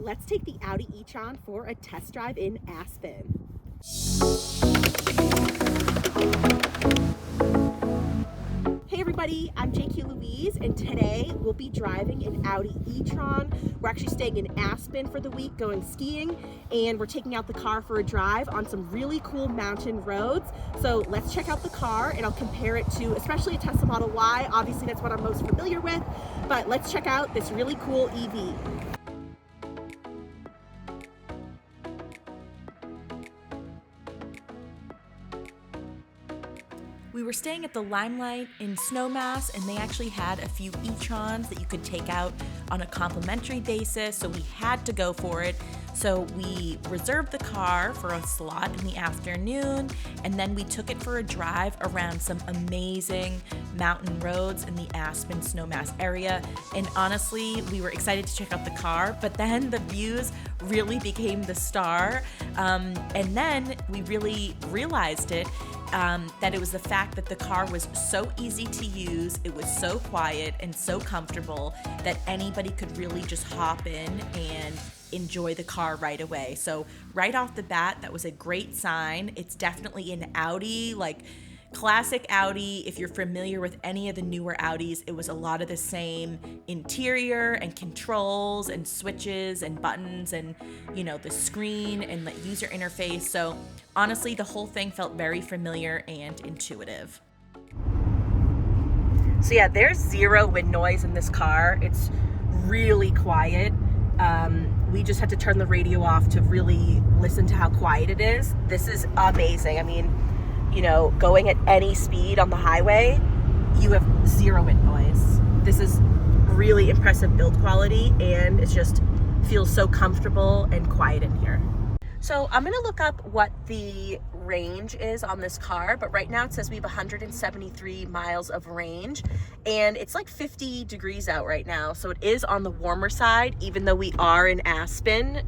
let's take the Audi E Tron for a test drive in Aspen. Hey everybody, I'm JQ Louise, and today we'll be driving an Audi E Tron. We're actually staying in Aspen for the week, going skiing, and we're taking out the car for a drive on some really cool mountain roads. So let's check out the car, and I'll compare it to especially a Tesla Model Y. Obviously that's what I'm most familiar with, but let's check out this really cool EV. We were staying at the Limelight in Snowmass, and they actually had a few e-trons that you could take out on a complimentary basis, so we had to go for it. So we reserved the car for a slot in the afternoon, and then we took it for a drive around some amazing mountain roads in the Aspen Snowmass area. And honestly, we were excited to check out the car, but then the views really became the star. And then we really realized it, that it was the fact that the car was so easy to use, it was so quiet and so comfortable that anybody could really just hop in and enjoy the car right away. So right off the bat, that was a great sign. It's definitely an Audi, like classic Audi. If you're familiar with any of the newer Audis, it was a lot of the same interior and controls and switches and buttons and, you know, the screen and the user interface. So honestly, the whole thing felt very familiar and intuitive. So yeah, there's zero wind noise in this car. It's really quiet. We just had to turn the radio off to really listen to how quiet it is. This is amazing. I mean, you know, going at any speed on the highway, you have zero wind noise. This is really impressive build quality, and it just feels so comfortable and quiet in here. So I'm gonna look up what the range is on this car, but right now it says we have 173 miles of range, and it's like 50 degrees out right now, so it is on the warmer side, even though we are in Aspen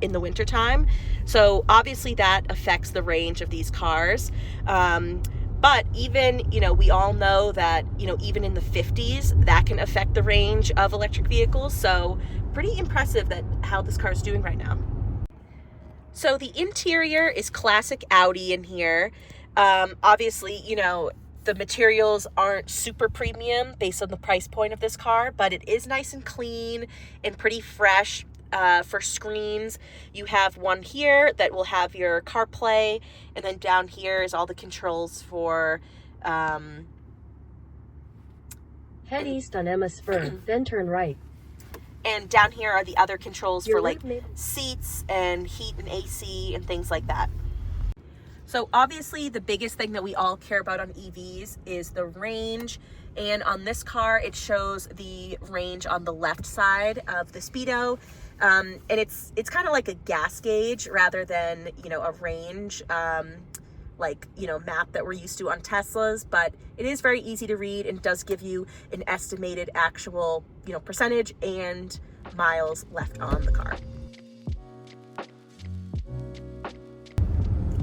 in the wintertime. So obviously that affects the range of these cars. But even, you know, we all know that, you know, even in the 50s, that can affect the range of electric vehicles. So pretty impressive that how this car is doing right now. So the interior is classic Audi in here. Obviously, you know, the materials aren't super premium based on the price point of this car, but it is nice and clean and pretty fresh. For screens, you have one here that will have your CarPlay, and then down here is all the controls for Head east on Emma Spur, then turn right. And down here are the other controls for like seats and heat and AC and things like that. So obviously the biggest thing that we all care about on EVs is the range. And on this car, it shows the range on the left side of the speedo. And it's kind of like a gas gauge rather than, you know, a range, like, you know, map that we're used to on Teslas, but it is very easy to read and does give you an estimated actual, you know, percentage and miles left on the car.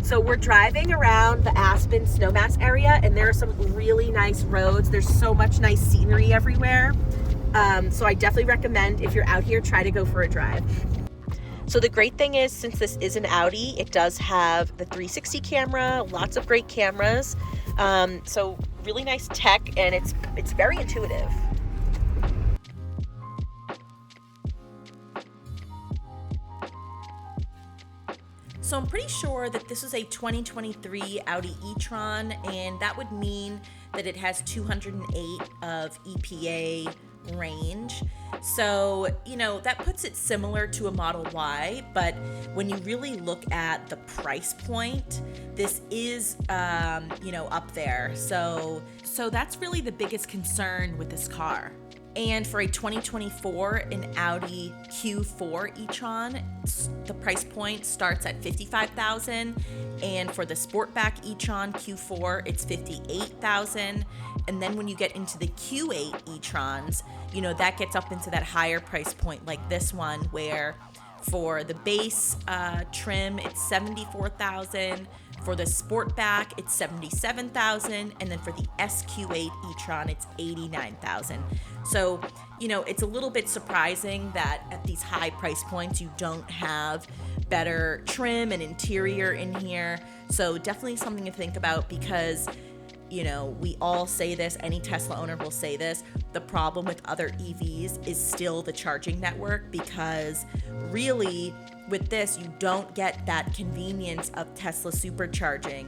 So we're driving around the Aspen Snowmass area, and there are some really nice roads. There's so much nice scenery everywhere. So I definitely recommend, if you're out here, try to go for a drive. So the great thing is, since this is an Audi, it does have the 360 camera, lots of great cameras. So really nice tech, and it's very intuitive. So I'm pretty sure that this is a 2023 Audi e-tron, and that would mean that it has 208 of EPA range. So, you know, that puts it similar to a Model Y, but when you really look at the price point, this is, you know, up there. So that's really the biggest concern with this car. And for a 2024, an Audi Q4 e-tron, the price point starts at $55,000, and for the Sportback e-tron Q4, it's $58,000. And then when you get into the Q8 e-trons, you know, that gets up into that higher price point like this one, where for the base trim, it's $74,000. For the Sportback, it's $77,000, and then for the SQ8 e-tron, it's $89,000. So it's a little bit surprising that at these high price points you don't have better trim and interior in here. So definitely something to think about, because we all say this, any Tesla owner will say this, the problem with other EVs is still the charging network, because really with this, you don't get that convenience of Tesla supercharging.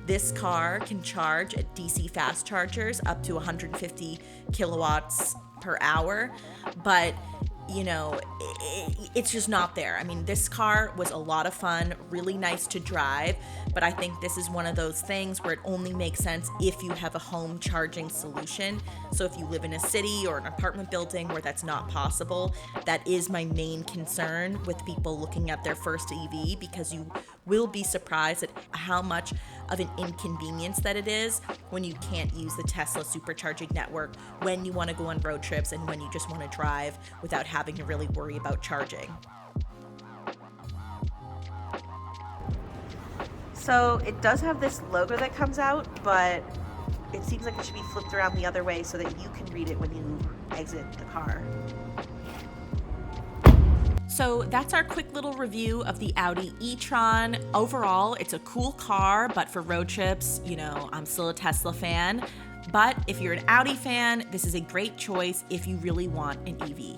This car can charge at DC fast chargers up to 150 kilowatts per hour, but it's just not there. I mean, this car was a lot of fun, really nice to drive, but I think this is one of those things where it only makes sense if you have a home charging solution. So if you live in a city or an apartment building where that's not possible, that is my main concern with people looking at their first EV, because you will be surprised at how much of an inconvenience that it is when you can't use the Tesla supercharging network when you want to go on road trips and when you just want to drive without having to really worry about charging. So it does have this logo that comes out, but it seems like it should be flipped around the other way so that you can read it when you exit the car. So that's our quick little review of the Audi E Tron. Overall, it's a cool car, but for road trips, I'm still a Tesla fan. But if you're an Audi fan, this is a great choice if you really want an EV.